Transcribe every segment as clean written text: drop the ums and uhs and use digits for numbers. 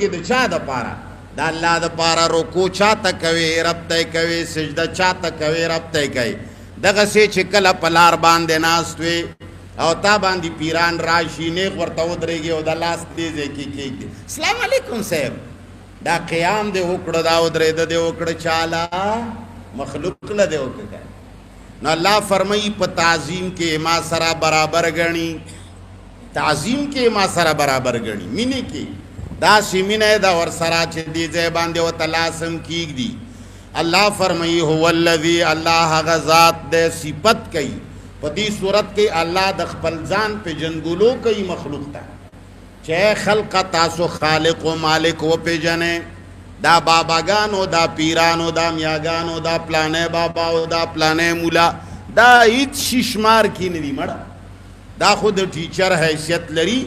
د چا د پاره د الله د پاره رکوع چاته کوي رب ته کوي سجده چاته کوي رب ته کوي دغه سي چې کله په لار باندې ناست وي او تا باندې پیران راشي نیغ ورته ودرېږي او د لاس دې ځای کې کېږدي السلام علیکم صاحب دا قیام دې وکړه دا ودرېده دې وکړه چاله مخلوق له دې وکړه نو الله فرمایي په تعظیم کې ما سره برابر ګڼي تعظیم کې ما سره برابر ګڼي مینې کې دا سی مینه دا ور سره چې دې ځای باندې ورته لاسم کېږدي الله فرمایي هو الذي الله هغه ذات دې صفت کوي په دې صورت کې الله د خپل ځان پېژندګلو کوي مخلوق ته چې خلق تاسو خالق و مالک و پېژنې دا باباګانو دا پیرانو دا میاګانو دا پلانې بابا او دا پلانې مولا دا هیڅ شمار کې نه دي مړه دا خود ټیچر حیثیت لري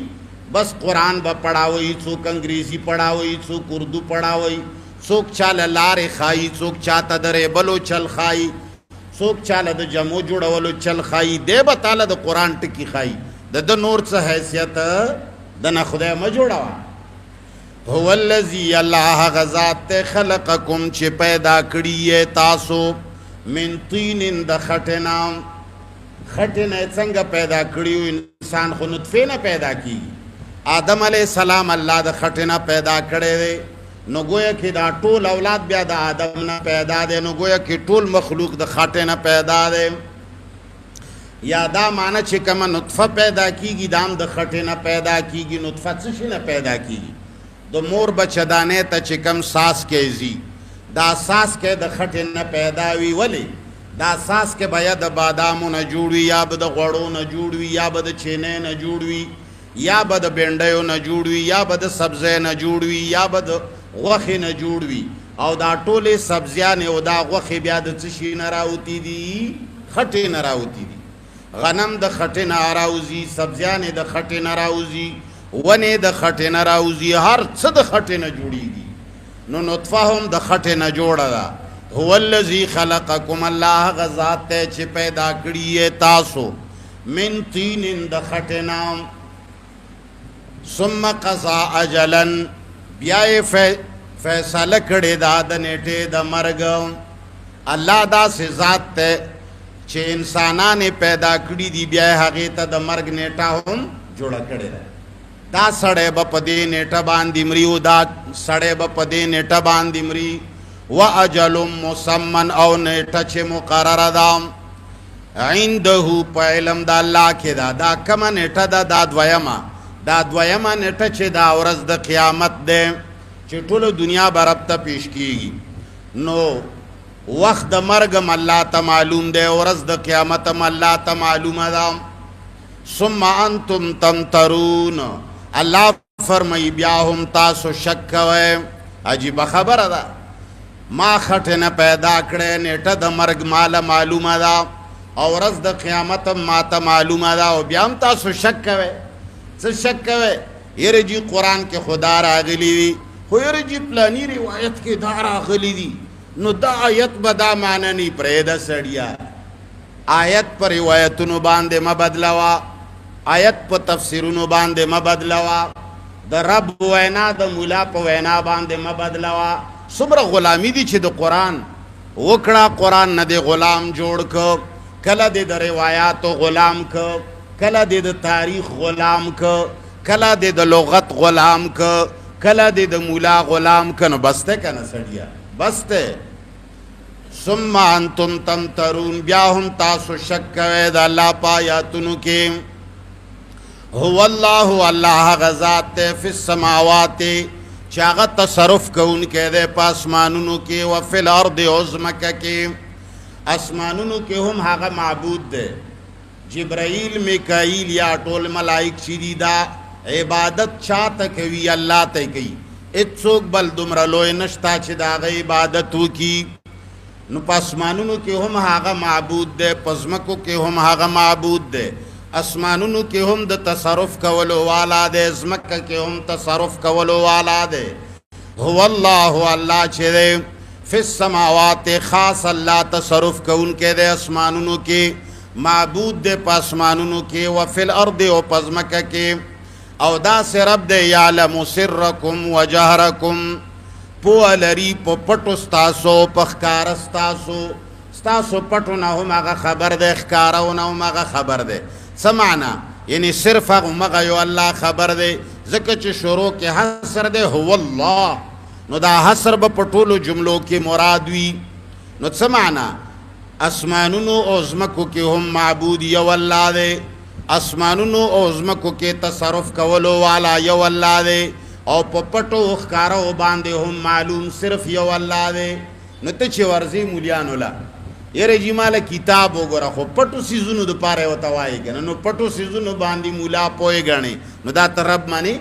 بس قرآن با پڑھاوئی څوک انګریزي پڑھاوئی څوک اردو پڑھاوئی څوک چاله لارې خایي څوک چاته د ریبلو چل خایي څوک چاله د جمو جوړولو چل خایي دی به تاله د قرآن ټکي خایي د نور څه حیثیت د نه خدای مه جوړوه هو الذي الله هغه ذات ته خلقکم چې پیدا کړي یې تاسو من طین د خټې نه څنګه پیدا کړي انسان خو نطفې نه پیدا کیږي آدم علیہ السلام الله د خټې نه پیدا کړی دی نو گویا کې دا ټول اولاد بیا د آدم نه پیدا دی نو گویا کې ټول مخلوق د خټې نه پیدا دی یا دا معنی چې کومه نطفه پیدا کیږي دا هم د خټې نه پیدا کیږي نطفه څه شي نه پیدا کیږي د مور بچه‌دانې ته چې کوم ساس کې ځي دا ساس کې د خټې نه پیدا وي ولې دا ساس کې باید د بادامو نه جوړ وي یا به د غوړو نه جوړ وي یا به د چینې نه جوړ وي یا به د بینډیو نه جوړ وي یا به د سبزۍ نه جوړ وي یا به د غوښې نه جوړ وي او دا ټولې سبزیانې او دا غوښې بیا د څه شي نه راوتي دي خټې نه راوتي دي غنم د خټې نه راوځي سبزیانې د خټې نه راوځي ونې د خټې نه راوځي هر څه د خټې نه جوړېږي نو نطفه هم د خټې نه جوړه ده هو الذي خلقکم الله هغه ذات دی چې پیدا کړي یې تاسو من طین د خټې نه ثم قضا اجلا بیا یې فیصله کړې ده د نیټې د مرګ الله داسې ذات دی چې انسانان پیدا کړي دي بیا یې هغې ته د مرګ نیټه هم جوړه کړې ده دا سړی به په دې نیټه باندې مري او دا سړی به په دې نیټه باندې مري و اجل مسمن او نیټه چې مقرره ده عنده په علم د الله کې ده دا کومه نیټه ده دا دویمه نیټه چې دا ورځ د قیامت ده چې ټوله دنیا به رب ته پیش کیږي نو وخت د مرګ هم الله ته معلوم دی ورځ د قیامت هم الله ته معلومه ده ثم انتم تمترون الله فرمایي بیا هم تاسو شک کوئ عجیبه خبره ده ما خټې نه پیدا کړی نیټه د مرګ ماله معلومه ده او ورځ د قیامت هم ماته معلومه ده او بیا هم تاسو شک کوئ څه شک کوئ یره جي قرآن کې خدا راغلی وي خو یره جي پلاني روایت کې دا راغلی دي نو دا آیت به دا معنی نه پرېږده سړیه آیت په روایتونو باندې مه بدلوه آیت په تفسیرونو باندې مه بدلوه د رب وینا د مولا په وینا باندې مه بدلوه څومره غلامي دي چې د قرآن وکړه قرآن نه دې غلام جوړ که کله دې د روایاتو غلام که کله دې د تاریخ غلام که کله دې د لغت غلام که کله دې د مولا غلام که نو بسته که نه سړیه بسته ثم انتم تمترون بیا هم تاسو شک کوئ د الله په آیاتونو کې هو الله الله هغه ذات دی فی السماوات چې هغه تصرف کوونکی دی په اسمانونو کې و فی الارض او ځمکه کې اسمانونو کې هم هغه معبود دی جبرائیل میکائیل یا ټول ملائک چې دي دا عبادت چاته کوي الله ته کوي هېڅوک بل دومره لوی نشته چې د هغه عبادت وکړي نو په اسمانونو کې هم هغه معبود دی په ځمکو کې هم هغه معبود دی اسمانونو کې هم د تصرف کولو والا دی ځمکه کې هم تصرف کولو والا دی هو الله الله چې دی فی السماوات خاص الله تصرف کوونکی دی اسمانونو کې معبود دی په اسمانونو کې و فی الارض او په ځمکه کې او دا سے رب دے یعلم سرکم و جہرکم پو لری پو پٹو ستاسو پخکار ستاسو ستاسو پٹو نا هم اغا خبر دے اخکارو نا هم اغا خبر دے سمعنا یعنی صرف اغا مغا یو اللہ خبر دے ذکر چی شروع کے حسر دے هو اللہ نو دا حسر با پٹولو جملوں کی مرادوی نو سمعنا اسمانونو او زمکو کی هم معبود یو اللہ دے اسمانونو او زمکو کی تصرف کولو والا یو اللہ دے او پپٹو اخکارو باندے هم معلوم صرف یو اللہ دے نو تچے ورزی مولیانو لا یره جی مالا کتاب ہو گورا خو پٹو سیزونو دو پارے ہوتا وائی گنا نو پٹو سیزونو باندی مولا پوئے گنے نو دا ترب مانی